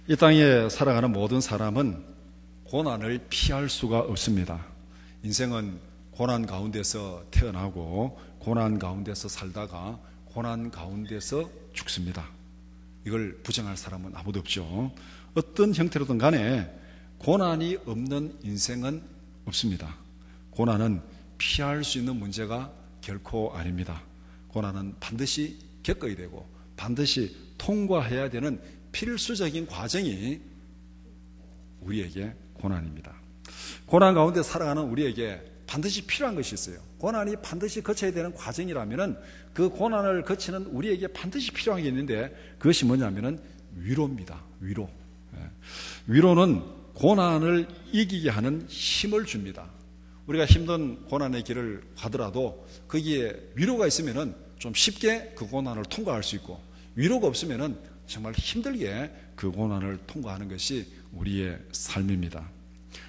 이 땅에 살아가는 모든 사람은 고난을 피할 수가 없습니다. 인생은 고난 가운데서 태어나고 고난 가운데서 살다가 고난 가운데서 죽습니다. 이걸 부정할 사람은 아무도 없죠. 어떤 형태로든 간에 고난이 없는 인생은 없습니다. 고난은 피할 수 있는 문제가 결코 아닙니다. 고난은 반드시 겪어야 되고 반드시 통과해야 되는 필수적인 과정이 우리에게 고난입니다. 고난 가운데 살아가는 우리에게 반드시 필요한 것이 있어요. 고난이 반드시 거쳐야 되는 과정이라면 그 고난을 거치는 우리에게 반드시 필요한 게 있는데 그것이 뭐냐면 위로입니다. 위로. 위로는 고난을 이기게 하는 힘을 줍니다. 우리가 힘든 고난의 길을 가더라도 거기에 위로가 있으면 좀 쉽게 그 고난을 통과할 수 있고, 위로가 없으면 정말 힘들게 그 고난을 통과하는 것이 우리의 삶입니다.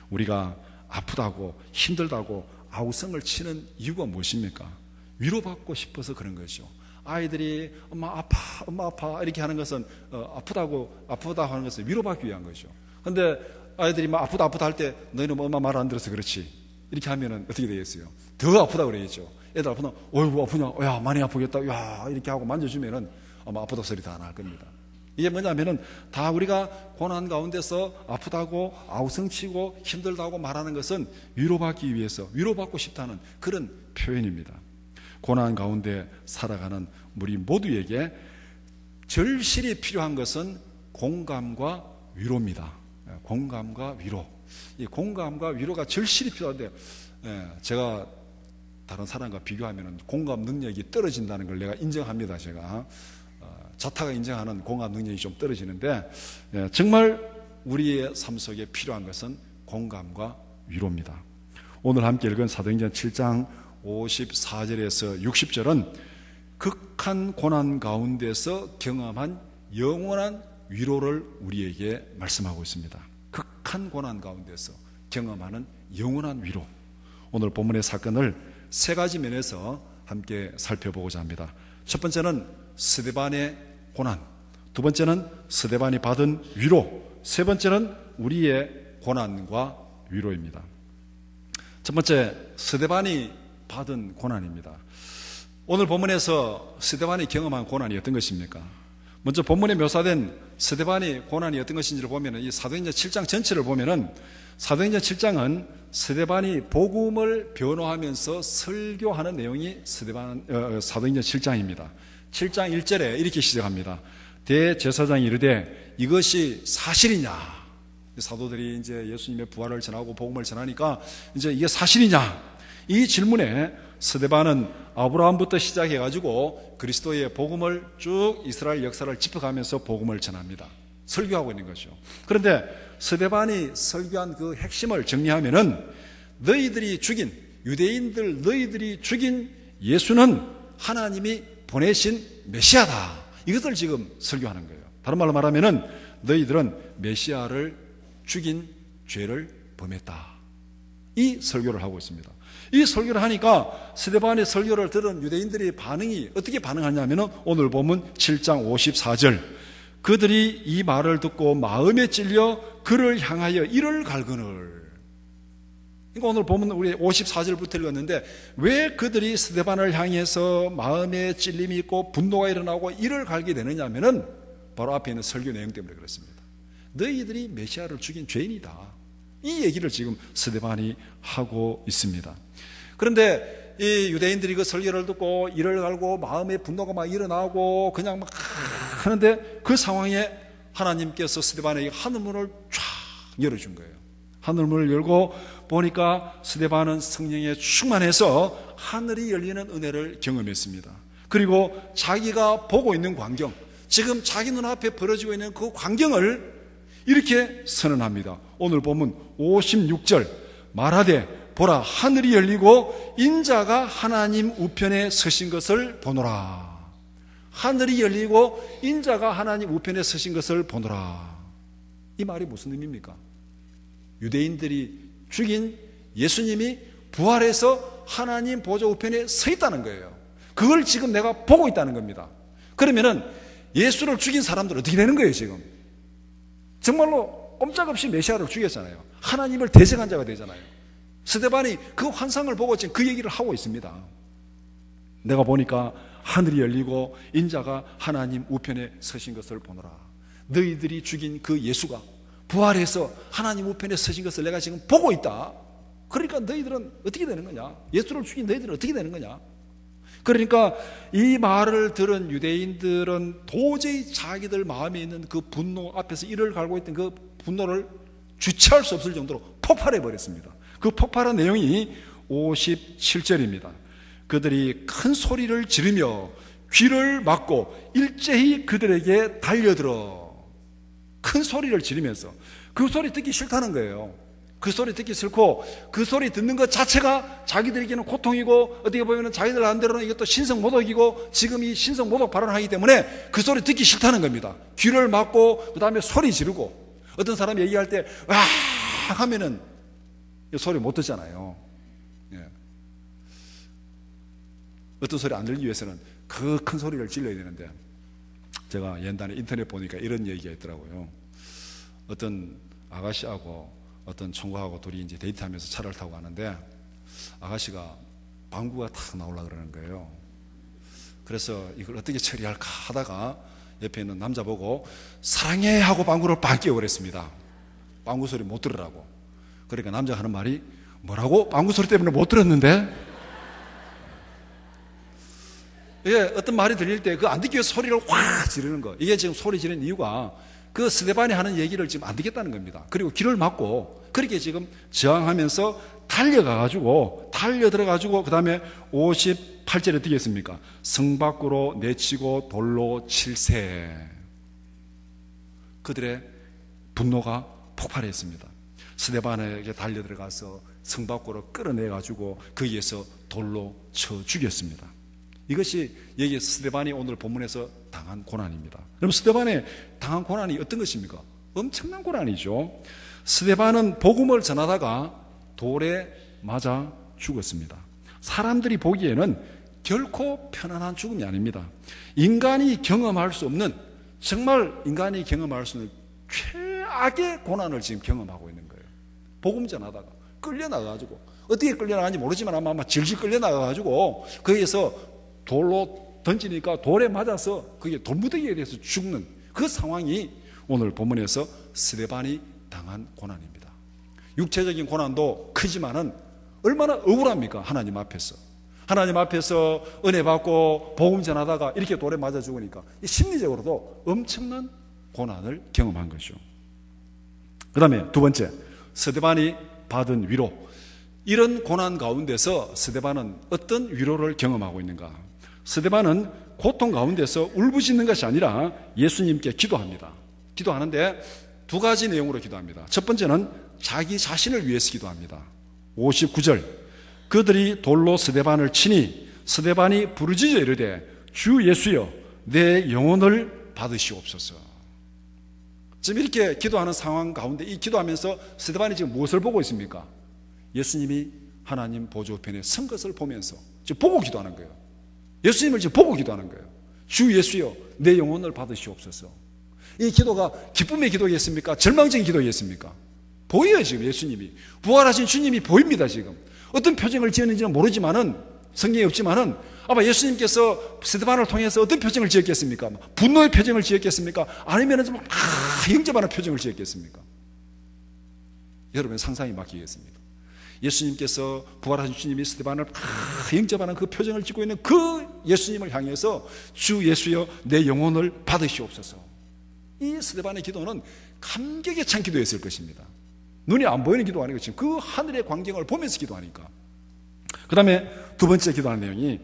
우리가 아프다고 힘들다고 아우성을 치는 이유가 무엇입니까? 위로받고 싶어서 그런 것이죠. 아이들이 엄마 아파 이렇게 하는 것은 아프다 하는 것은 위로받기 위한 것이죠. 그런데 아이들이 막 아프다 할 때 너희는 엄마 말 안 들어서 그렇지 이렇게 하면은 어떻게 되겠어요? 더 아프다 그러겠죠. 애들 아프다, 어이구 아프냐, 야 많이 아프겠다, 야 이렇게 하고 만져주면은 아마 아프다 소리 다 날 겁니다. 이게 뭐냐면은 다 우리가 고난 가운데서 아프다고 아우성치고 힘들다고 말하는 것은 위로받기 위해서, 위로받고 싶다는 그런 표현입니다. 고난 가운데 살아가는 우리 모두에게 절실히 필요한 것은 공감과 위로입니다. 공감과 위로. 이 공감과 위로가 절실히 필요한데, 제가 다른 사람과 비교하면 공감 능력이 떨어진다는 걸 내가 인정합니다. 제가 자타가 인정하는 공감 능력이 좀 떨어지는데, 정말 우리의 삶 속에 필요한 것은 공감과 위로입니다. 오늘 함께 읽은 사도행전 7장 54절에서 60절은 극한 고난 가운데서 경험한 영원한 위로를 우리에게 말씀하고 있습니다. 극한 고난 가운데서 경험하는 영원한 위로. 오늘 본문의 사건을 세 가지 면에서 함께 살펴보고자 합니다. 첫 번째는 스데반의 고난, 두 번째는 스데반이 받은 위로, 세 번째는 우리의 고난과 위로입니다. 첫 번째, 스데반이 받은 고난입니다. 오늘 본문에서 스데반이 경험한 고난이 어떤 것입니까? 먼저 본문에 묘사된 스데반의 고난이 어떤 것인지를 보면은, 이 사도행전 7장 전체를 보면은, 사도행전 7장은 스데반이 복음을 변호하면서 설교하는 내용이 사도행전 7장입니다. 7장 1절에 이렇게 시작합니다. 대제사장이 이르되 이것이 사실이냐? 사도들이 이제 예수님의 부활을 전하고 복음을 전하니까 이제 이게 사실이냐? 이 질문에 스데반은 아브라함부터 시작해가지고 그리스도의 복음을 쭉 이스라엘 역사를 짚어가면서 복음을 전합니다. 설교하고 있는 거죠. 그런데 스데반이 설교한 그 핵심을 정리하면은, 너희들이 죽인, 유대인들 너희들이 죽인 예수는 하나님이 보내신 메시아다. 이것을 지금 설교하는 거예요. 다른 말로 말하면은 너희들은 메시아를 죽인 죄를 범했다. 이 설교를 하고 있습니다. 이 설교를 하니까 스데반의 설교를 들은 유대인들의 반응이 어떻게 반응하냐면은 오늘 보면 7장 54절, 그들이 이 말을 듣고 마음에 찔려 그를 향하여 이를 갈거늘. 그러니까 오늘 보면 우리 54절부터 읽었는데, 왜 그들이 스데반을 향해서 마음에 찔림이 있고 분노가 일어나고 이를 갈게 되느냐 하면은 바로 앞에 있는 설교 내용 때문에 그렇습니다. 너희들이 메시아를 죽인 죄인이다. 이 얘기를 지금 스데반이 하고 있습니다. 그런데 이 유대인들이 그 설교를 듣고 이를 갈고 마음의 분노가 막 일어나고 그냥 막 하는데, 그 상황에 하나님께서 스데반에게 하늘문을 쫙 열어준 거예요. 하늘문을 열고 보니까 스데반은 성령에 충만해서 하늘이 열리는 은혜를 경험했습니다. 그리고 자기가 보고 있는 광경, 지금 자기 눈앞에 벌어지고 있는 그 광경을 이렇게 선언합니다. 오늘 보면 56절, 말하되 보라 하늘이 열리고 인자가 하나님 우편에 서신 것을 보노라. 하늘이 열리고 인자가 하나님 우편에 서신 것을 보노라. 이 말이 무슨 의미입니까? 유대인들이 죽인 예수님이 부활해서 하나님 보좌 우편에 서 있다는 거예요. 그걸 지금 내가 보고 있다는 겁니다. 그러면은 예수를 죽인 사람들 어떻게 되는 거예요? 지금 정말로 꼼짝없이 메시아를 죽였잖아요. 하나님을 대적한 자가 되잖아요. 스데반이 그 환상을 보고 지금 그 얘기를 하고 있습니다. 내가 보니까 하늘이 열리고 인자가 하나님 우편에 서신 것을 보노라. 너희들이 죽인 그 예수가 부활해서 하나님 우편에 서신 것을 내가 지금 보고 있다. 그러니까 너희들은 어떻게 되는 거냐? 예수를 죽인 너희들은 어떻게 되는 거냐? 그러니까 이 말을 들은 유대인들은 도저히 자기들 마음에 있는 그 분노 앞에서 이를 갈고 있던 그 분노를 주체할 수 없을 정도로 폭발해 버렸습니다. 그 폭발한 내용이 57절입니다. 그들이 큰 소리를 지르며 귀를 막고 일제히 그들에게 달려들어. 큰 소리를 지르면서 그 소리 듣기 싫다는 거예요. 그 소리 듣기 싫고 그 소리 듣는 것 자체가 자기들에게는 고통이고 어떻게 보면 자기들 안대로는 이것도 신성모독이고 지금 이 신성모독 발언하기 때문에 그 소리 듣기 싫다는 겁니다. 귀를 막고 그 다음에 소리 지르고 어떤 사람이 얘기할 때 와 하면은 소리 못 듣잖아요. 예. 어떤 소리 안 들기 위해서는 그 큰 소리를 질러야 되는데 제가 옛날에 인터넷 보니까 이런 얘기가 있더라고요. 어떤 아가씨하고 어떤 총각하고 둘이 이제 데이트하면서 차를 타고 가는데 아가씨가 방구가 탁 나오려고 그러는 거예요. 그래서 이걸 어떻게 처리할까 하다가 옆에 있는 남자 보고 사랑해 하고 방구를 빡 끼워버렸습니다. 방구 소리 못 들으라고. 그러니까 남자가 하는 말이 뭐라고? 방구 소리 때문에 못 들었는데? 이게 어떤 말이 들릴 때 그 안 듣기 위해서 소리를 확 지르는 거. 이게 지금 소리 지르는 이유가 그 스데반이 하는 얘기를 지금 안 듣겠다는 겁니다. 그리고 귀를 막고 그렇게 지금 저항하면서 달려들어가지고 그 다음에 58절에 어떻게 했습니까? 성 밖으로 내치고 돌로 칠세. 그들의 분노가 폭발했습니다. 스데반에게 달려들어가서 성 밖으로 끌어내가지고 거기에서 돌로 쳐 죽였습니다. 이것이 여기 스데반이 오늘 본문에서 당한 고난입니다. 그럼 스데반의 당한 고난이 어떤 것입니까? 엄청난 고난이죠. 스데반은 복음을 전하다가 돌에 맞아 죽었습니다. 사람들이 보기에는 결코 편안한 죽음이 아닙니다. 인간이 경험할 수 없는, 정말 인간이 경험할 수 없는 최악의 고난을 지금 경험하고 있는 거예요. 복음 전하다가 끌려나가가지고, 어떻게 끌려나가는지 모르지만 아마 질질 끌려나가가지고 거기에서 돌로 던지니까 돌에 맞아서 그게 돌무더기에 대해서 죽는 그 상황이 오늘 본문에서 스데반이 당한 고난입니다. 육체적인 고난도 크지만은 얼마나 억울합니까? 하나님 앞에서 은혜 받고 복음 전하다가 이렇게 돌에 맞아 죽으니까 심리적으로도 엄청난 고난을 경험한 것이죠. 그 다음에 두 번째, 스데반이 받은 위로. 이런 고난 가운데서 스데반은 어떤 위로를 경험하고 있는가? 스데반은 고통 가운데서 울부짖는 것이 아니라 예수님께 기도합니다. 기도하는데 두 가지 내용으로 기도합니다. 첫 번째는 자기 자신을 위해서 기도합니다. 59절, 그들이 돌로 스데반을 치니 스데반이 부르짖어 이르되 주 예수여 내 영혼을 받으시옵소서. 지금 이렇게 기도하는 상황 가운데 이 기도하면서 스데반이 지금 무엇을 보고 있습니까? 예수님이 하나님 보좌우편에 선 것을 보면서 지금 보고 기도하는 거예요. 예수님을 지금 보고 기도하는 거예요. 주 예수여 내 영혼을 받으시옵소서. 이 기도가 기쁨의 기도겠습니까? 절망적인 기도겠습니까? 보여요. 지금 예수님이 부활하신 주님이 보입니다. 지금 어떤 표정을 지었는지는 모르지만은 성경에 없지만은 아마 예수님께서 스데반을 통해서 어떤 표정을 지었겠습니까? 분노의 표정을 지었겠습니까? 아니면 좀 영접하는 표정을 지었겠습니까? 여러분 상상이 맡기겠습니다. 예수님께서 부활하신 주님이 스데반을 영접하는 그 표정을 짓고 있는 그 예수님을 향해서 주 예수여 내 영혼을 받으시옵소서. 이 스데반의 기도는 감격에 찬 기도였을 것입니다. 눈이 안 보이는 기도 아니고 지금 그 하늘의 광경을 보면서 기도하니까. 그 다음에 두 번째 기도하는 내용이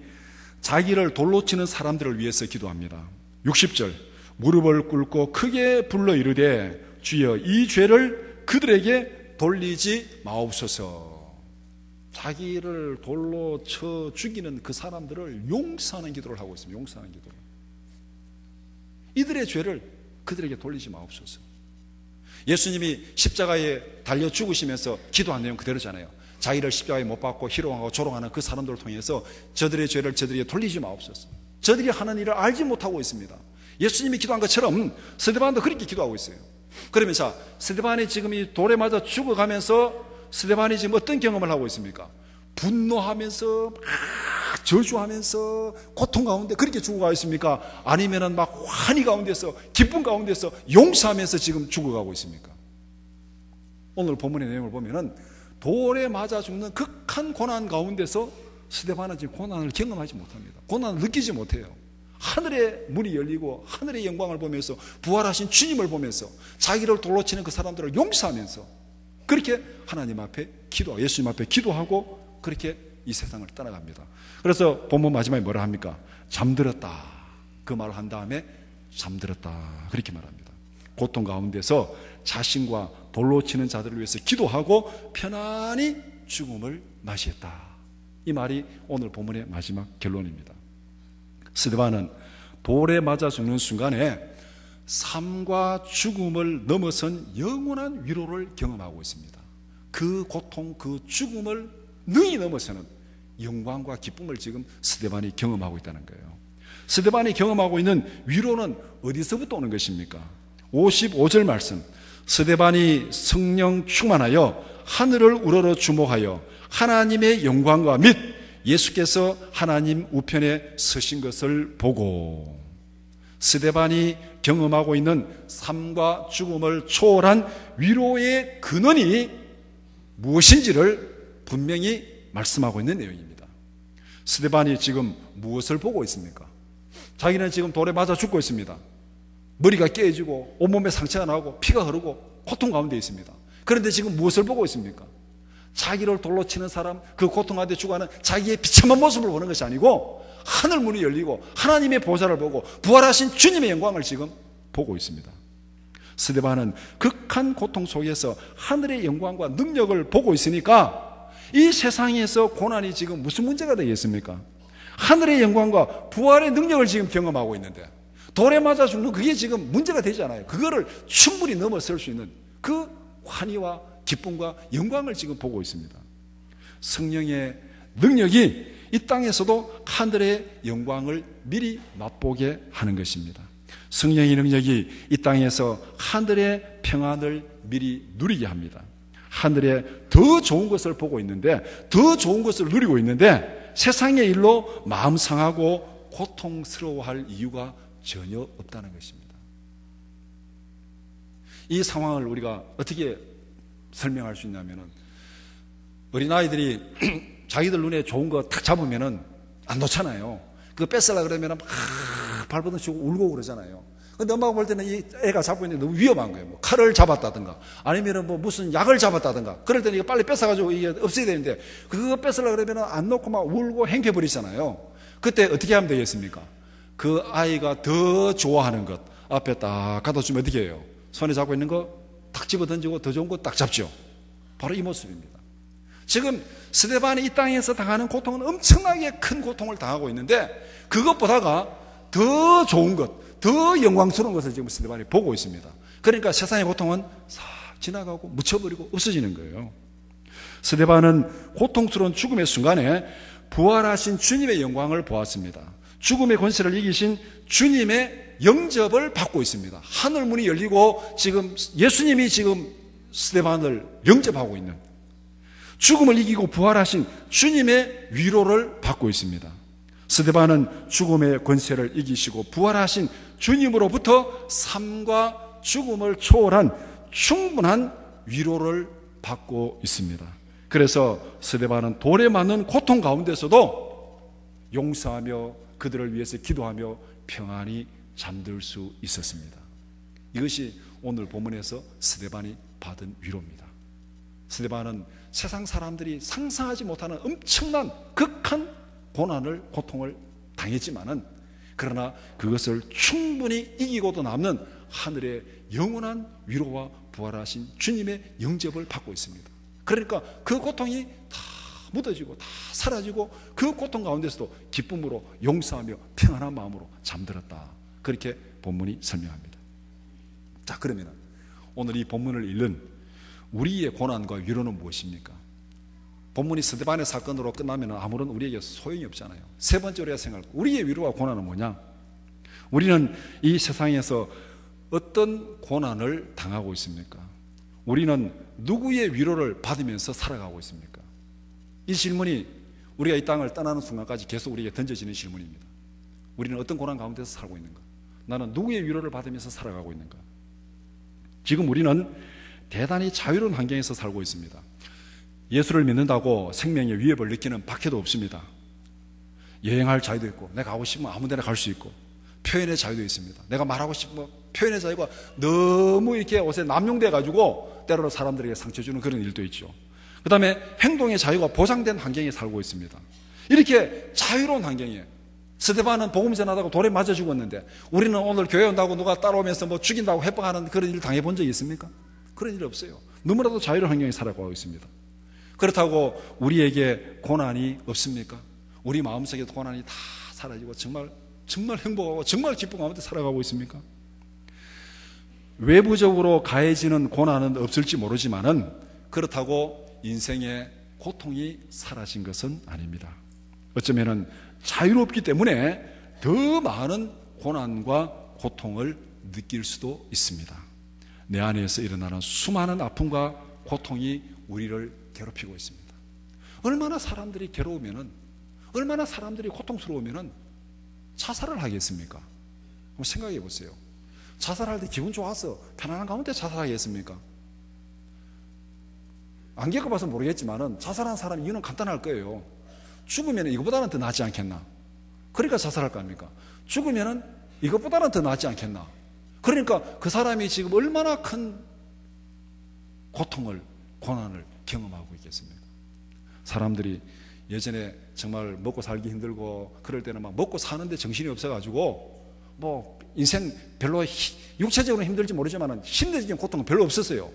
자기를 돌로 치는 사람들을 위해서 기도합니다. 60절, 무릎을 꿇고 크게 불러 이르되 주여 이 죄를 그들에게 돌리지 마옵소서. 자기를 돌로 쳐 죽이는 그 사람들을 용서하는 기도를 하고 있습니다. 용서하는 기도를. 이들의 죄를 그들에게 돌리지 마옵소서. 예수님이 십자가에 달려 죽으시면서 기도한 내용 그대로잖아요. 자기를 십자가에 못 박고 희롱하고 조롱하는 그 사람들을 통해서 저들의 죄를 저들에게 돌리지 마옵소서. 저들이 하는 일을 알지 못하고 있습니다. 예수님이 기도한 것처럼 스데반도 그렇게 기도하고 있어요. 그러면 자, 스데반이 지금 이 돌에 맞아 죽어가면서 스데반이 지금 어떤 경험을 하고 있습니까? 분노하면서 막 저주하면서 고통 가운데 그렇게 죽어가 있습니까? 아니면은 막 환희 가운데서 기쁨 가운데서 용서하면서 지금 죽어가고 있습니까? 오늘 본문의 내용을 보면은 돌에 맞아 죽는 극한 고난 가운데서 스데반은 지금 고난을 경험하지 못합니다. 고난을 느끼지 못해요. 하늘의 문이 열리고 하늘의 영광을 보면서 부활하신 주님을 보면서 자기를 돌로 치는 그 사람들을 용서하면서 그렇게 하나님 앞에 기도하고 예수님 앞에 기도하고 그렇게 이 세상을 떠나갑니다. 그래서 본문 마지막에 뭐라 합니까? 잠들었다. 그 말을 한 다음에 잠들었다. 그렇게 말합니다. 고통 가운데서 자신과 돌로 치는 자들을 위해서 기도하고 편안히 죽음을 맞이했다. 이 말이 오늘 본문의 마지막 결론입니다. 스데반은 돌에 맞아 죽는 순간에 삶과 죽음을 넘어선 영원한 위로를 경험하고 있습니다. 그 고통, 그 죽음을 능히 넘어서는 영광과 기쁨을 지금 스데반이 경험하고 있다는 거예요. 스데반이 경험하고 있는 위로는 어디서부터 오는 것입니까? 55절 말씀. 스데반이 성령 충만하여 하늘을 우러러 주목하여 하나님의 영광과 및 예수께서 하나님 우편에 서신 것을 보고, 스데반이 경험하고 있는 삶과 죽음을 초월한 위로의 근원이 무엇인지를 분명히 말씀하고 있는 내용입니다. 스데반이 지금 무엇을 보고 있습니까? 자기는 지금 돌에 맞아 죽고 있습니다. 머리가 깨지고 온몸에 상처가 나고 피가 흐르고 고통 가운데 있습니다. 그런데 지금 무엇을 보고 있습니까? 자기를 돌로 치는 사람, 그 고통 가운데 죽어가는 자기의 비참한 모습을 보는 것이 아니고 하늘 문이 열리고 하나님의 보좌를 보고 부활하신 주님의 영광을 지금 보고 있습니다. 스데반은 극한 고통 속에서 하늘의 영광과 능력을 보고 있으니까 이 세상에서 고난이 지금 무슨 문제가 되겠습니까? 하늘의 영광과 부활의 능력을 지금 경험하고 있는데 돌에 맞아 죽는 그게 지금 문제가 되지 않아요. 그거를 충분히 넘어설 수 있는 그 환희와 기쁨과 영광을 지금 보고 있습니다. 성령의 능력이 이 땅에서도 하늘의 영광을 미리 맛보게 하는 것입니다. 성령의 능력이 이 땅에서 하늘의 평안을 미리 누리게 합니다. 하늘에 더 좋은 것을 보고 있는데, 더 좋은 것을 누리고 있는데 세상의 일로 마음 상하고 고통스러워할 이유가 전혀 없다는 것입니다. 이 상황을 우리가 어떻게 설명할 수 있냐면은, 어린아이들이 자기들 눈에 좋은 거 탁 잡으면은 안 놓잖아요. 그거 뺏으려고 그러면은 막 발버둥 치고 울고 그러잖아요. 근데 엄마가 볼 때는 이 애가 잡고 있는데 너무 위험한 거예요. 뭐 칼을 잡았다든가 아니면은 뭐 무슨 약을 잡았다든가 그럴 때는 이거 빨리 뺏어가지고 이게 없애야 되는데 그거 뺏으려고 그러면은 안 놓고 막 울고 행패버리잖아요. 그때 어떻게 하면 되겠습니까? 그 아이가 더 좋아하는 것 앞에 딱 갖다 주면 어떻게 해요? 손에 잡고 있는 거 탁 집어 던지고 더 좋은 거 딱 잡죠. 바로 이 모습입니다. 지금 스데반이 이 땅에서 당하는 고통은 엄청나게 큰 고통을 당하고 있는데 그것보다가 더 좋은 것, 더 영광스러운 것을 지금 스데반이 보고 있습니다. 그러니까 세상의 고통은 싹 지나가고 묻혀버리고 없어지는 거예요. 스데반은 고통스러운 죽음의 순간에 부활하신 주님의 영광을 보았습니다. 죽음의 권세를 이기신 주님의 영접을 받고 있습니다. 하늘 문이 열리고 지금 예수님이 지금 스데반을 영접하고 있는, 죽음을 이기고 부활하신 주님의 위로를 받고 있습니다. 스데반은 죽음의 권세를 이기시고 부활하신 주님으로부터 삶과 죽음을 초월한 충분한 위로를 받고 있습니다. 그래서 스데반은 돌에 맞는 고통 가운데서도 용서하며 그들을 위해서 기도하며 평안히 잠들 수 있었습니다. 이것이 오늘 본문에서 스데반이 받은 위로입니다. 스데반은 세상 사람들이 상상하지 못하는 엄청난 극한 고난을, 고통을 당했지만은 그러나 그것을 충분히 이기고도 남는 하늘의 영원한 위로와 부활하신 주님의 영접을 받고 있습니다. 그러니까 그 고통이 다 묻어지고 다 사라지고 그 고통 가운데서도 기쁨으로 용서하며 평안한 마음으로 잠들었다. 그렇게 본문이 설명합니다. 자, 그러면 오늘 이 본문을 읽는 우리의 고난과 위로는 무엇입니까? 본문이 스데반의 사건으로 끝나면 아무런 우리에게 소용이 없잖아요. 세 번째 우리가 생각할 우리의 위로와 고난은 뭐냐? 우리는 이 세상에서 어떤 고난을 당하고 있습니까? 우리는 누구의 위로를 받으면서 살아가고 있습니까? 이 질문이 우리가 이 땅을 떠나는 순간까지 계속 우리에게 던져지는 질문입니다. 우리는 어떤 고난 가운데서 살고 있는가? 나는 누구의 위로를 받으면서 살아가고 있는가? 지금 우리는 대단히 자유로운 환경에서 살고 있습니다. 예수를 믿는다고 생명의 위협을 느끼는 박해도 없습니다. 여행할 자유도 있고, 내가 가고 싶으면 아무 데나 갈 수 있고, 표현의 자유도 있습니다. 내가 말하고 싶으면 표현의 자유가 너무 이렇게 옷에 남용돼 가지고 때로는 사람들에게 상처 주는 그런 일도 있죠. 그 다음에 행동의 자유가 보장된 환경에 살고 있습니다. 이렇게 자유로운 환경에 스데반은 복음 전하다가 돌에 맞아 죽었는데, 우리는 오늘 교회 온다고 누가 따라오면서 뭐 죽인다고 해방하는 그런 일을 당해본 적이 있습니까? 그런 일이 없어요. 너무나도 자유로운 환경에 살아가고 있습니다. 그렇다고 우리에게 고난이 없습니까? 우리 마음속에도 고난이 다 사라지고 정말 행복하고 정말 기쁨 가운데 살아가고 있습니까? 외부적으로 가해지는 고난은 없을지 모르지만은 그렇다고 인생의 고통이 사라진 것은 아닙니다. 어쩌면은 자유롭기 때문에 더 많은 고난과 고통을 느낄 수도 있습니다. 내 안에서 일어나는 수많은 아픔과 고통이 우리를 괴롭히고 있습니다. 얼마나 사람들이 괴로우면은, 얼마나 사람들이 고통스러우면은 자살을 하겠습니까? 한번 생각해 보세요. 자살할 때 기분 좋아서 편안한 가운데 자살하겠습니까? 안 겪어봐서 모르겠지만은 자살한 사람 이유는 간단할 거예요. 죽으면 이거보다는 더 낫지 않겠나? 그러니까 자살할 거 아닙니까? 죽으면 이것보다는 더 낫지 않겠나? 그러니까 그 사람이 지금 얼마나 큰 고통을, 고난을 경험하고 있겠습니까? 사람들이 예전에 정말 먹고 살기 힘들고 그럴 때는 막 먹고 사는데 정신이 없어가지고 뭐 인생 별로 육체적으로 힘들지 모르지만 심리적인 고통은 별로 없었어요.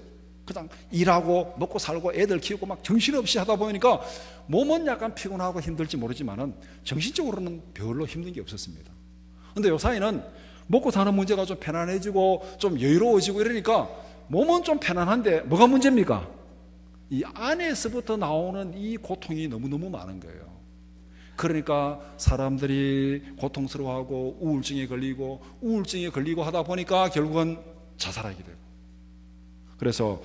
그냥 일하고 먹고 살고 애들 키우고 막 정신없이 하다 보니까 몸은 약간 피곤하고 힘들지 모르지만 정신적으로는 별로 힘든 게 없었습니다. 그런데 요사이는 먹고 사는 문제가 좀 편안해지고 좀 여유로워지고 이러니까 몸은 좀 편안한데 뭐가 문제입니까? 이 안에서부터 나오는 이 고통이 너무너무 많은 거예요. 그러니까 사람들이 고통스러워하고 우울증에 걸리고 하다 보니까 결국은 자살하게 되고. 그래서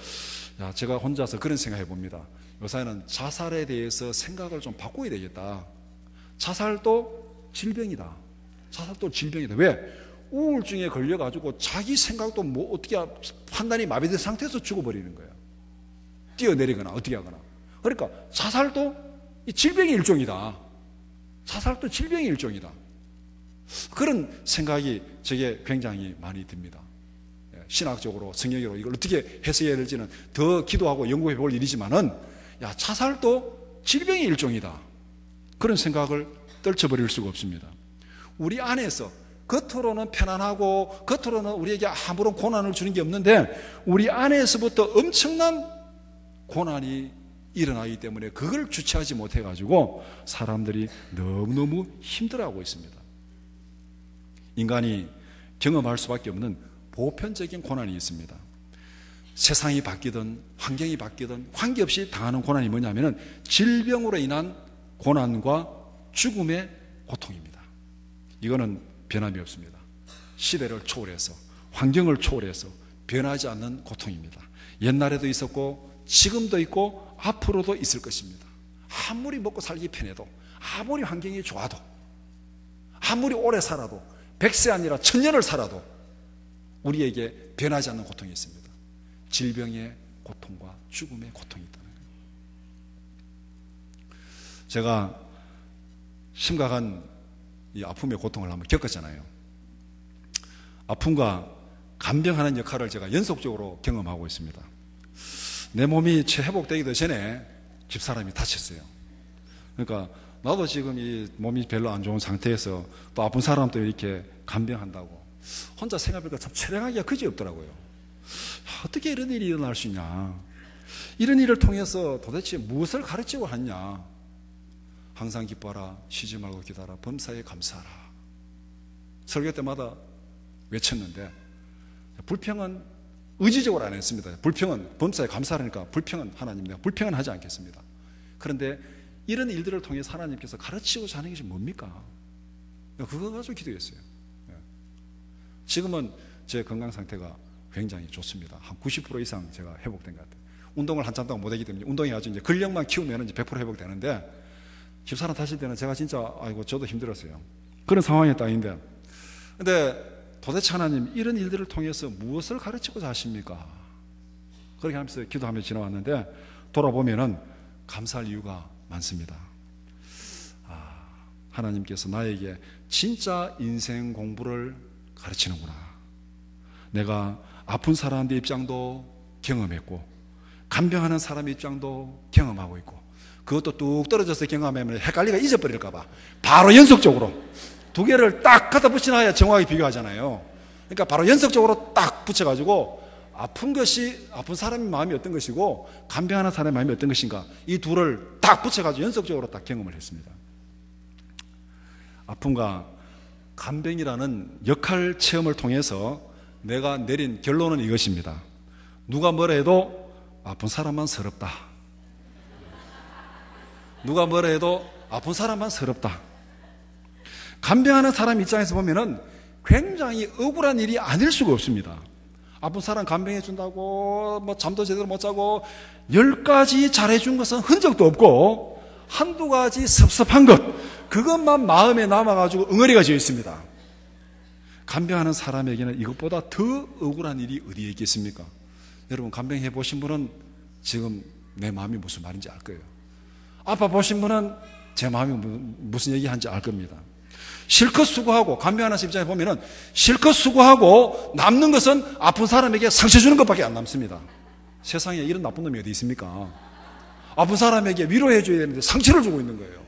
제가 혼자서 그런 생각해 봅니다. 요새는 자살에 대해서 생각을 좀 바꿔야 되겠다. 자살도 질병이다. 자살도 질병이다. 왜? 우울증에 걸려가지고 자기 생각도 뭐 어떻게 판단이 마비된 상태에서 죽어버리는 거예요. 뛰어내리거나 어떻게 하거나. 그러니까 자살도 질병의 일종이다. 자살도 질병의 일종이다. 그런 생각이 제게 굉장히 많이 듭니다. 신학적으로, 성경적으로 이걸 어떻게 해석해야 될지는 더 기도하고 연구해 볼 일이지만은, 자살도 질병의 일종이다. 그런 생각을 떨쳐버릴 수가 없습니다. 우리 안에서 겉으로는 편안하고 겉으로는 우리에게 아무런 고난을 주는 게 없는데 우리 안에서부터 엄청난 고난이 일어나기 때문에 그걸 주체하지 못해가지고 사람들이 너무너무 힘들어하고 있습니다. 인간이 경험할 수밖에 없는 보편적인 고난이 있습니다. 세상이 바뀌든 환경이 바뀌든 관계없이 당하는 고난이 뭐냐면은 질병으로 인한 고난과 죽음의 고통입니다. 이거는 변함이 없습니다. 시대를 초월해서, 환경을 초월해서 변하지 않는 고통입니다. 옛날에도 있었고 지금도 있고 앞으로도 있을 것입니다. 아무리 먹고 살기 편해도, 아무리 환경이 좋아도, 아무리 오래 살아도, 100세 아니라 1000년을 살아도 우리에게 변하지 않는 고통이 있습니다. 질병의 고통과 죽음의 고통이 있다는 거예요. 제가 심각한 이 아픔의 고통을 한번 겪었잖아요. 아픔과 간병하는 역할을 제가 연속적으로 경험하고 있습니다. 내 몸이 채 회복되기도 전에 집사람이 다쳤어요. 그러니까 나도 지금 이 몸이 별로 안 좋은 상태에서 또 아픈 사람도 이렇게 간병한다고 혼자 생각해보니까 참 체량하기가 그지없더라고요. 어떻게 이런 일이 일어날 수 있냐, 이런 일을 통해서 도대체 무엇을 가르치고 하냐. 항상 기뻐하라, 쉬지 말고 기도하라, 범사에 감사하라. 설교 때마다 외쳤는데 불평은 의지적으로 안 했습니다. 불평은 범사에 감사하니까 불평은 하나님, 내가 불평은 하지 않겠습니다. 그런데 이런 일들을 통해서 하나님께서 가르치고자 하는 것이 뭡니까? 그거 가지고 기도했어요. 지금은 제 건강 상태가 굉장히 좋습니다. 한 90% 이상 제가 회복된 것 같아요. 운동을 한참 동안 못하기 때문에 운동해가지고 이제 근력만 키우면 이제 100% 회복되는데 집사람 타실 때는 제가 진짜 아이고 저도 힘들었어요. 그런 상황이 딱 있는데 근데 도대체 하나님 이런 일들을 통해서 무엇을 가르치고자 하십니까? 그렇게 하면서 기도하며 지나왔는데 돌아보면은 감사할 이유가 많습니다. 하나님께서 나에게 진짜 인생 공부를 가르치는구나. 내가 아픈 사람의 입장도 경험했고 간병하는 사람의 입장도 경험하고 있고 그것도 뚝 떨어져서 경험하면 헷갈리가 잊어버릴까 봐 바로 연속적으로 두 개를 딱 갖다 붙여놔야 정확하게 비교하잖아요. 그러니까 바로 연속적으로 딱 붙여가지고 아픈 사람의 마음이 어떤 것이고 간병하는 사람의 마음이 어떤 것인가 이 둘을 딱 붙여가지고 연속적으로 딱 경험을 했습니다. 아픔과 간병이라는 역할 체험을 통해서 내가 내린 결론은 이것입니다. 누가 뭐라 해도 아픈 사람만 서럽다. 누가 뭐라 해도 아픈 사람만 서럽다. 간병하는 사람 입장에서 보면은 굉장히 억울한 일이 아닐 수가 없습니다. 아픈 사람 간병해 준다고 뭐 잠도 제대로 못 자고 10가지 잘해준 것은 흔적도 없고 한두 가지 섭섭한 것 그것만 마음에 남아가지고 응어리가 지어 있습니다. 간병하는 사람에게는 이것보다 더 억울한 일이 어디에 있겠습니까? 여러분 간병해 보신 분은 지금 내 마음이 무슨 말인지 알 거예요. 아파 보신 분은 제 마음이 무슨 얘기하는지 알 겁니다. 실컷 수고하고 간병하는 입장에 보면은 실컷 수고하고 남는 것은 아픈 사람에게 상처 주는 것밖에 안 남습니다. 세상에 이런 나쁜 놈이 어디 있습니까? 아픈 사람에게 위로해 줘야 되는데 상처를 주고 있는 거예요.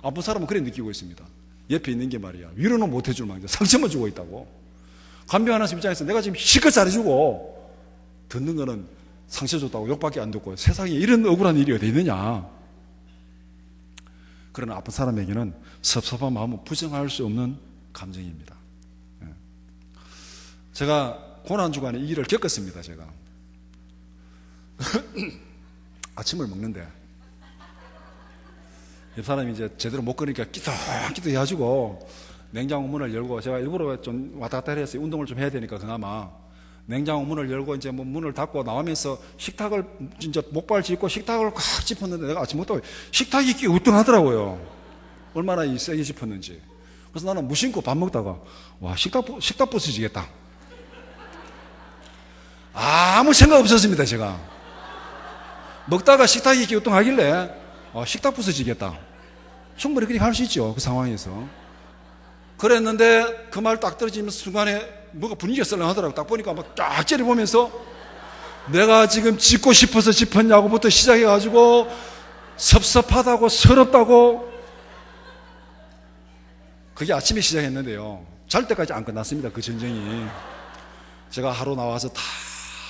아픈 사람은 그래 느끼고 있습니다. 옆에 있는 게 말이야 위로는 못 해줄 망정 상처만 주고 있다고. 간병하는 입장에서 내가 지금 실컷 잘해주고 듣는 거는 상처 줬다고 욕밖에 안 듣고 세상에 이런 억울한 일이 어디 있느냐. 그러나 아픈 사람에게는 섭섭한 마음은 부정할 수 없는 감정입니다. 제가 고난주간에 이 일을 겪었습니다. 제가 아침을 먹는데 옆 사람이 이제 제대로 못 거니까 끼덕끼덕 해가지고 냉장고 문을 열고 제가 일부러 좀 왔다 갔다 해서 운동을 좀 해야 되니까 그나마 냉장고 문을 열고 이제 뭐 문을 닫고 나오면서 식탁을 진짜 목발 짚고 식탁을 꽉 짚었는데 내가 아침 먹다가 식탁이 끼 우뚱하더라고요. 얼마나 세게 짚었는지. 그래서 나는 무심코 밥 먹다가 와 식탁 부서지겠다. 아무 생각 없었습니다. 제가 먹다가 식탁이 끼 우뚱하길래 식탁 부서지겠다. 충분히 그렇게 할 수 있죠. 그 상황에서. 그랬는데 그 말 딱 떨어지면서 순간에 뭐가 분위기가 썰렁하더라고요. 딱 보니까 막 쫙 째려보면서 내가 지금 짚고 싶어서 짚었냐고부터 시작해가지고 섭섭하다고 서럽다고 그게 아침에 시작했는데요. 잘 때까지 안 끝났습니다. 그 전쟁이. 제가 하루 나와서 다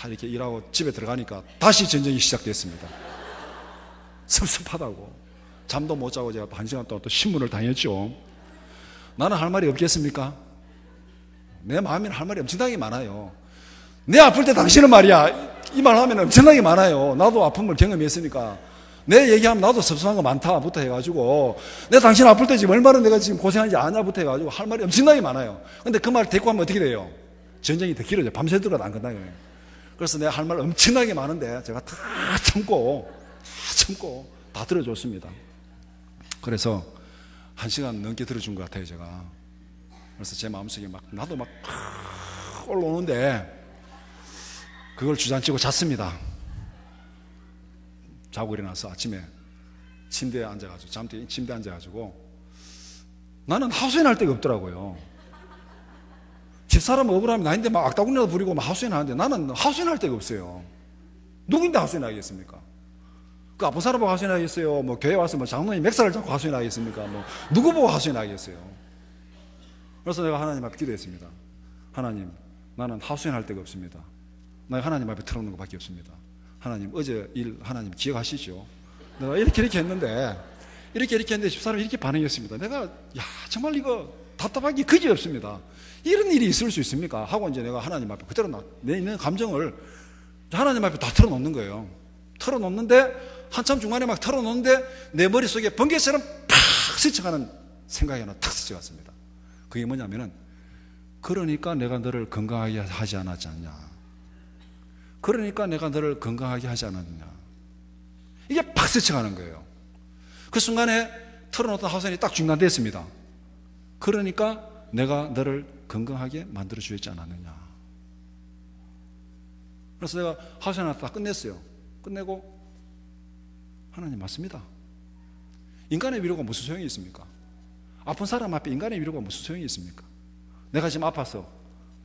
이렇게 일하고 집에 들어가니까 다시 전쟁이 시작됐습니다. 섭섭하다고. 잠도 못 자고 제가 1시간 동안 또 신문을 당했죠. 나는 할 말이 없겠습니까? 내 마음에는 할 말이 엄청나게 많아요. 내 아플 때 당신은 말이야 이 말 하면 엄청나게 많아요. 나도 아픔을 경험했으니까 내 얘기하면 나도 섭섭한 거 많다부터 해가지고 내 당신 아플 때 지금 얼마나 내가 지금 고생하는지 아냐부터 해가지고 할 말이 엄청나게 많아요. 근데 그 말 대꾸 하면 어떻게 돼요? 전쟁이 더 길어져요. 밤새도록 안 끝나요. 그래서 내가 할 말 엄청나게 많은데 제가 다 참고 다 들어줬습니다. 그래서 1시간 넘게 들어준 것 같아요. 제가. 그래서 제 마음속에 나도 올라오는데 그걸 주저앉히고 잤습니다. 자고 일어나서 아침에 침대에 앉아가지고 나는 하소연할 데가 없더라고요. 집사람 억울하면 나인데 막 악다구니라도 부리고 막 하소연하는데 나는 하소연할 데가 없어요. 누구인데 하소연하겠습니까? 그 아픈 사람 보고 하소연하겠어요? 뭐 교회 와서 뭐 장로님 맥살을 잡고 하소연하겠습니까? 뭐 누구 보고 하소연하겠어요? 그래서 내가 하나님 앞에 기도했습니다. 하나님, 나는 하소연할 데가 없습니다. 내가 하나님 앞에 털어놓는 것밖에 없습니다. 하나님, 어제 일 하나님 기억하시죠? 내가 이렇게 했는데 집사람이 이렇게 반응했습니다. 내가 정말 이거 답답한 게 그지없습니다. 이런 일이 있을 수 있습니까? 하고 이제 내가 하나님 앞에 그대로 내 있는 감정을 하나님 앞에 다 털어놓는 거예요. 털어놓는데 한참 중간에 막 털어놓는데 내 머릿속에 번개처럼 팍 스쳐가는 생각이 하나 탁 스쳐갔습니다. 그게 뭐냐면은 그러니까 내가 너를 건강하게 하지 않았지 않냐. 그러니까 내가 너를 건강하게 하지 않았느냐. 이게 팍 스쳐가는 거예요. 그 순간에 틀어놓던 하선이 딱 중단됐습니다. 그러니까 내가 너를 건강하게 만들어 주었지 않았느냐. 그래서 내가 하선 하나 딱 끝냈어요. 끝내고 하나님 맞습니다. 인간의 위로가 무슨 소용이 있습니까? 아픈 사람 앞에 인간의 위로가 무슨 소용이 있습니까? 내가 지금 아파서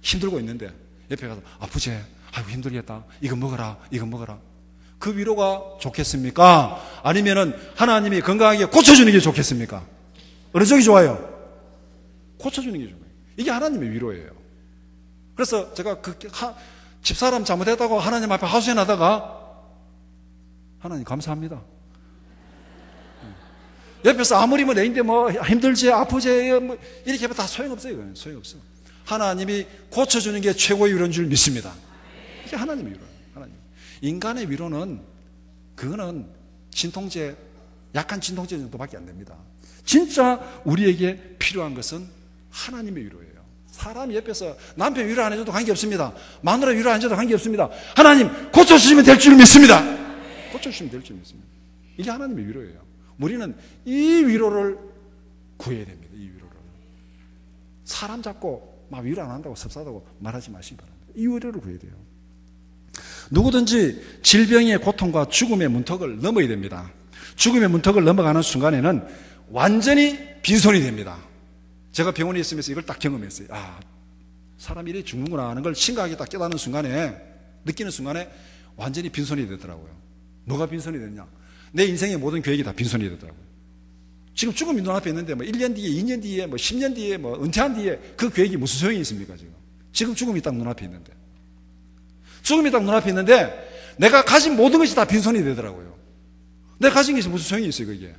힘들고 있는데 옆에 가서 아프지? 아이고 힘들겠다. 이거 먹어라. 이거 먹어라. 그 위로가 좋겠습니까? 아니면은 하나님이 건강하게 고쳐주는 게 좋겠습니까? 어느 쪽이 좋아요? 고쳐주는 게 좋아요. 이게 하나님의 위로예요. 그래서 제가 집사람 잘못했다고 하나님 앞에 하소연하다가 하나님 감사합니다. 옆에서 아무리 내인데 힘들지 아프지 뭐 이렇게 하면 다 소용없어요. 소용없어. 하나님이 고쳐주는 게 최고의 위로인 줄 믿습니다. 이게 하나님의 위로예요. 하나님. 인간의 위로는 그거는 진통제, 약한 진통제 정도밖에 안 됩니다. 진짜 우리에게 필요한 것은 하나님의 위로예요. 사람이 옆에서 남편 위로 안 해줘도 관계없습니다. 마누라 위로 안 해줘도 관계없습니다. 하나님 고쳐주시면 될 줄 믿습니다. 고쳐주시면 될 줄 믿습니다. 이게 하나님의 위로예요. 우리는 이 위로를 구해야 됩니다. 이 위로를. 사람 잡고 막 위로 안 한다고 섭섭하다고 말하지 마시기 바랍니다. 이 위로를 구해야 돼요. 누구든지 질병의 고통과 죽음의 문턱을 넘어야 됩니다. 죽음의 문턱을 넘어가는 순간에는 완전히 빈손이 됩니다. 제가 병원에 있으면서 이걸 딱 경험했어요. 아, 사람이 이렇게 죽는구나 하는 걸 심각하게 딱 깨닫는 순간에, 느끼는 순간에 완전히 빈손이 되더라고요. 뭐가 빈손이 됐냐? 내 인생의 모든 계획이 다 빈손이 되더라고요. 지금 죽음이 눈앞에 있는데 1년 뒤에, 2년 뒤에, 10년 뒤에, 은퇴한 뒤에 그 계획이 무슨 소용이 있습니까, 지금? 지금 죽음이 딱 눈앞에 있는데. 죽음이 딱 눈앞에 있는데 내가 가진 모든 것이 다 빈손이 되더라고요. 내가 가진 것이 무슨 소용이 있어요, 그게?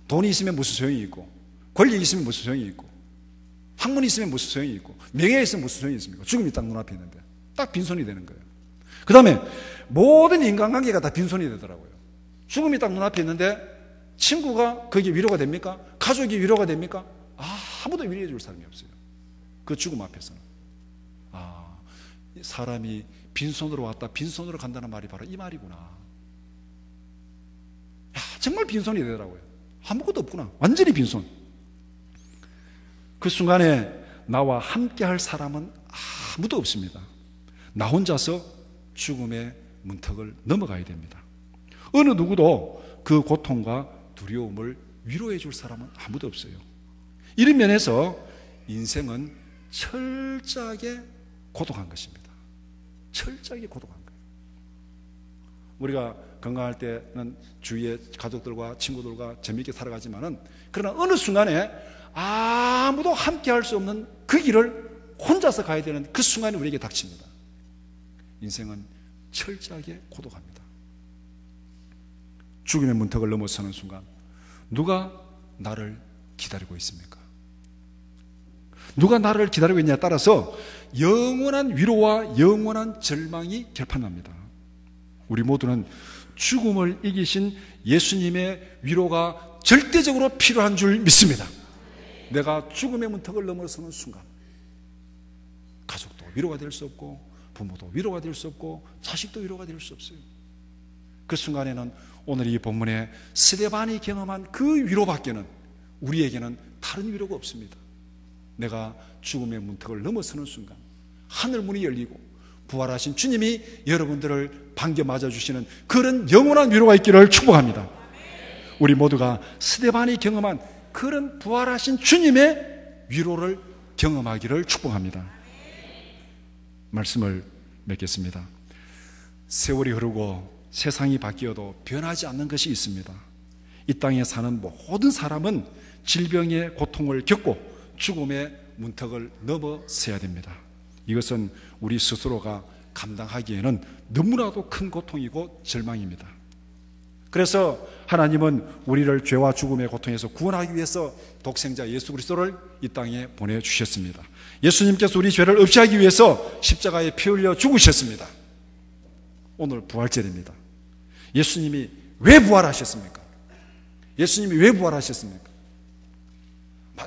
돈이 있으면 무슨 소용이 있고, 권력이 있으면 무슨 소용이 있고, 학문이 있으면 무슨 소용이 있고, 명예가 있으면 무슨 소용이 있습니까? 죽음이 딱 눈앞에 있는데 딱 빈손이 되는 거예요. 그 다음에 모든 인간관계가 다 빈손이 되더라고요. 죽음이 딱 눈앞에 있는데 친구가 거기에 위로가 됩니까? 가족이 위로가 됩니까? 아무도 위로해 줄 사람이 없어요. 그 죽음 앞에서는. 사람이 빈손으로 왔다 빈손으로 간다는 말이 바로 이 말이구나. 정말 빈손이 되더라고요. 아무것도 없구나. 완전히 빈손. 그 순간에 나와 함께 할 사람은 아무도 없습니다. 나 혼자서 죽음의 문턱을 넘어가야 됩니다. 어느 누구도 그 고통과 두려움을 위로해 줄 사람은 아무도 없어요. 이런 면에서 인생은 철저하게 고독한 것입니다. 철저하게 고독한 거예요. 우리가 건강할 때는 주위의 가족들과 친구들과 재미있게 살아가지만은, 그러나 어느 순간에 아무도 함께 할 수 없는 그 길을 혼자서 가야 되는 그 순간이 우리에게 닥칩니다. 인생은 철저하게 고독합니다. 죽음의 문턱을 넘어서는 순간 누가 나를 기다리고 있습니까? 누가 나를 기다리고 있냐에 따라서 영원한 위로와 영원한 절망이 결판납니다. 우리 모두는 죽음을 이기신 예수님의 위로가 절대적으로 필요한 줄 믿습니다. 내가 죽음의 문턱을 넘어서는 순간 가족도 위로가 될 수 없고, 부모도 위로가 될 수 없고, 자식도 위로가 될 수 없어요. 그 순간에는 오늘 이 본문에 스데반이 경험한 그 위로밖에는 우리에게는 다른 위로가 없습니다. 내가 죽음의 문턱을 넘어서는 순간 하늘문이 열리고 부활하신 주님이 여러분들을 반겨 맞아주시는 그런 영원한 위로가 있기를 축복합니다. 우리 모두가 스데반이 경험한 그런 부활하신 주님의 위로를 경험하기를 축복합니다. 말씀을 맺겠습니다. 세월이 흐르고 세상이 바뀌어도 변하지 않는 것이 있습니다. 이 땅에 사는 모든 사람은 질병의 고통을 겪고 죽음의 문턱을 넘어서야 됩니다. 이것은 우리 스스로가 감당하기에는 너무나도 큰 고통이고 절망입니다. 그래서 하나님은 우리를 죄와 죽음의 고통에서 구원하기 위해서 독생자 예수 그리스도를 이 땅에 보내주셨습니다. 예수님께서 우리 죄를 없애하기 위해서 십자가에 피 흘려 죽으셨습니다. 오늘 부활절입니다. 예수님이 왜 부활하셨습니까? 예수님이 왜 부활하셨습니까?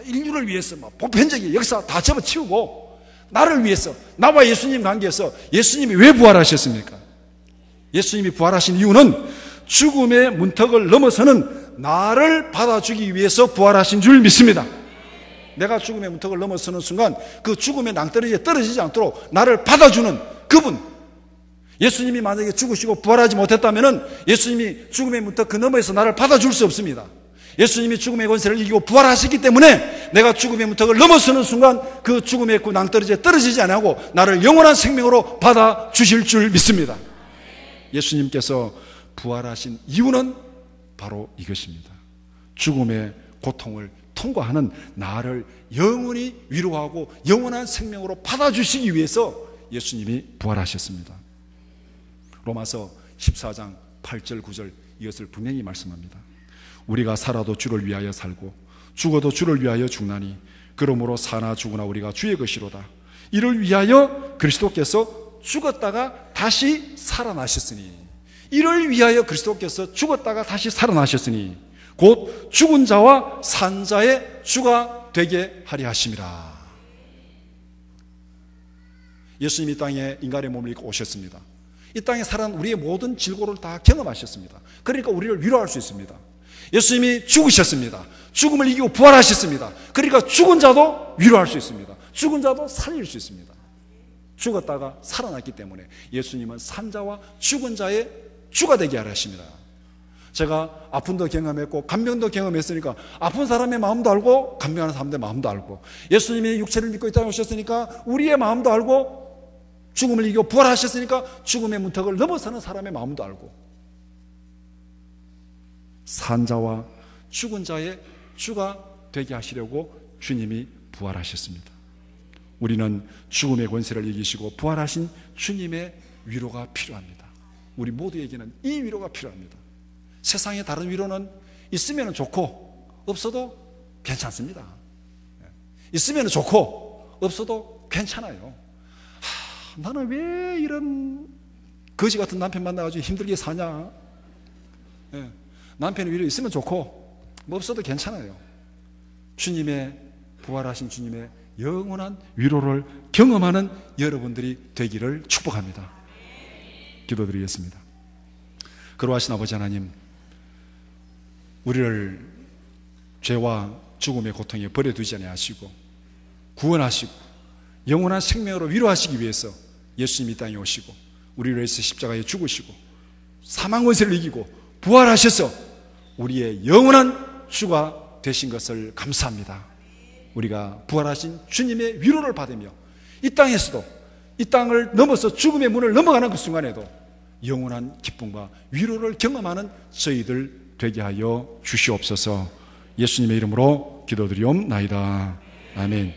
인류를 위해서 보편적인 역사 다 접어치우고 나를 위해서, 나와 예수님 관계에서 예수님이 왜 부활하셨습니까? 예수님이 부활하신 이유는 죽음의 문턱을 넘어서는 나를 받아주기 위해서 부활하신 줄 믿습니다. 내가 죽음의 문턱을 넘어서는 순간 그 죽음의 낭떠러지에 떨어지지 않도록 나를 받아주는 그분, 예수님이 만약에 죽으시고 부활하지 못했다면 예수님이 죽음의 문턱 그 너머에서 나를 받아줄 수 없습니다. 예수님이 죽음의 권세를 이기고 부활하셨기 때문에 내가 죽음의 문턱을 넘어서는 순간 그 죽음의 그 낭떠러지에 떨어지지 않고 나를 영원한 생명으로 받아주실 줄 믿습니다. 예수님께서 부활하신 이유는 바로 이것입니다. 죽음의 고통을 통과하는 나를 영원히 위로하고 영원한 생명으로 받아주시기 위해서 예수님이 부활하셨습니다. 로마서 14장 8절 9절 이것을 분명히 말씀합니다. 우리가 살아도 주를 위하여 살고 죽어도 주를 위하여 죽나니 그러므로 사나 죽으나 우리가 주의 것이로다. 이를 위하여 그리스도께서 죽었다가 다시 살아나셨으니, 이를 위하여 그리스도께서 죽었다가 다시 살아나셨으니 곧 죽은 자와 산 자의 주가 되게 하려 하심이라. 예수님이 이 땅에 인간의 몸을 입고 오셨습니다. 이 땅에 살아난 우리의 모든 질고를 다 경험하셨습니다. 그러니까 우리를 위로할 수 있습니다. 예수님이 죽으셨습니다. 죽음을 이기고 부활하셨습니다. 그러니까 죽은 자도 위로할 수 있습니다. 죽은 자도 살릴 수 있습니다. 죽었다가 살아났기 때문에 예수님은 산자와 죽은 자의 주가 되게 하려 하십니다. 제가 아픔도 경험했고 간병도 경험했으니까 아픈 사람의 마음도 알고 간병하는 사람들의 마음도 알고, 예수님이 육체를 믿고 이 땅에 오셨으니까 우리의 마음도 알고, 죽음을 이기고 부활하셨으니까 죽음의 문턱을 넘어서는 사람의 마음도 알고, 산자와 죽은 자의 주가 되게 하시려고 주님이 부활하셨습니다. 우리는 죽음의 권세를 이기시고 부활하신 주님의 위로가 필요합니다. 우리 모두에게는 이 위로가 필요합니다. 세상의 다른 위로는 있으면 좋고 없어도 괜찮습니다. 있으면 좋고 없어도 괜찮아요. 나는 왜 이런 거지 같은 남편 만나가지고 힘들게 사냐? 남편의 위로 있으면 좋고 뭐 없어도 괜찮아요. 주님의 부활하신 주님의 영원한 위로를 경험하는 여러분들이 되기를 축복합니다. 기도드리겠습니다. 거룩하신 아버지 하나님, 우리를 죄와 죽음의 고통에 버려두지 아니하시고 구원하시고 영원한 생명으로 위로하시기 위해서 예수님이 이 땅에 오시고 우리를 위해서 십자가에 죽으시고 사망 권세를 이기고 부활하셔서 우리의 영원한 주가 되신 것을 감사합니다. 우리가 부활하신 주님의 위로를 받으며 이 땅에서도 이 땅을 넘어서 죽음의 문을 넘어가는 그 순간에도 영원한 기쁨과 위로를 경험하는 저희들 되게 하여 주시옵소서. 예수님의 이름으로 기도드리옵나이다. 아멘.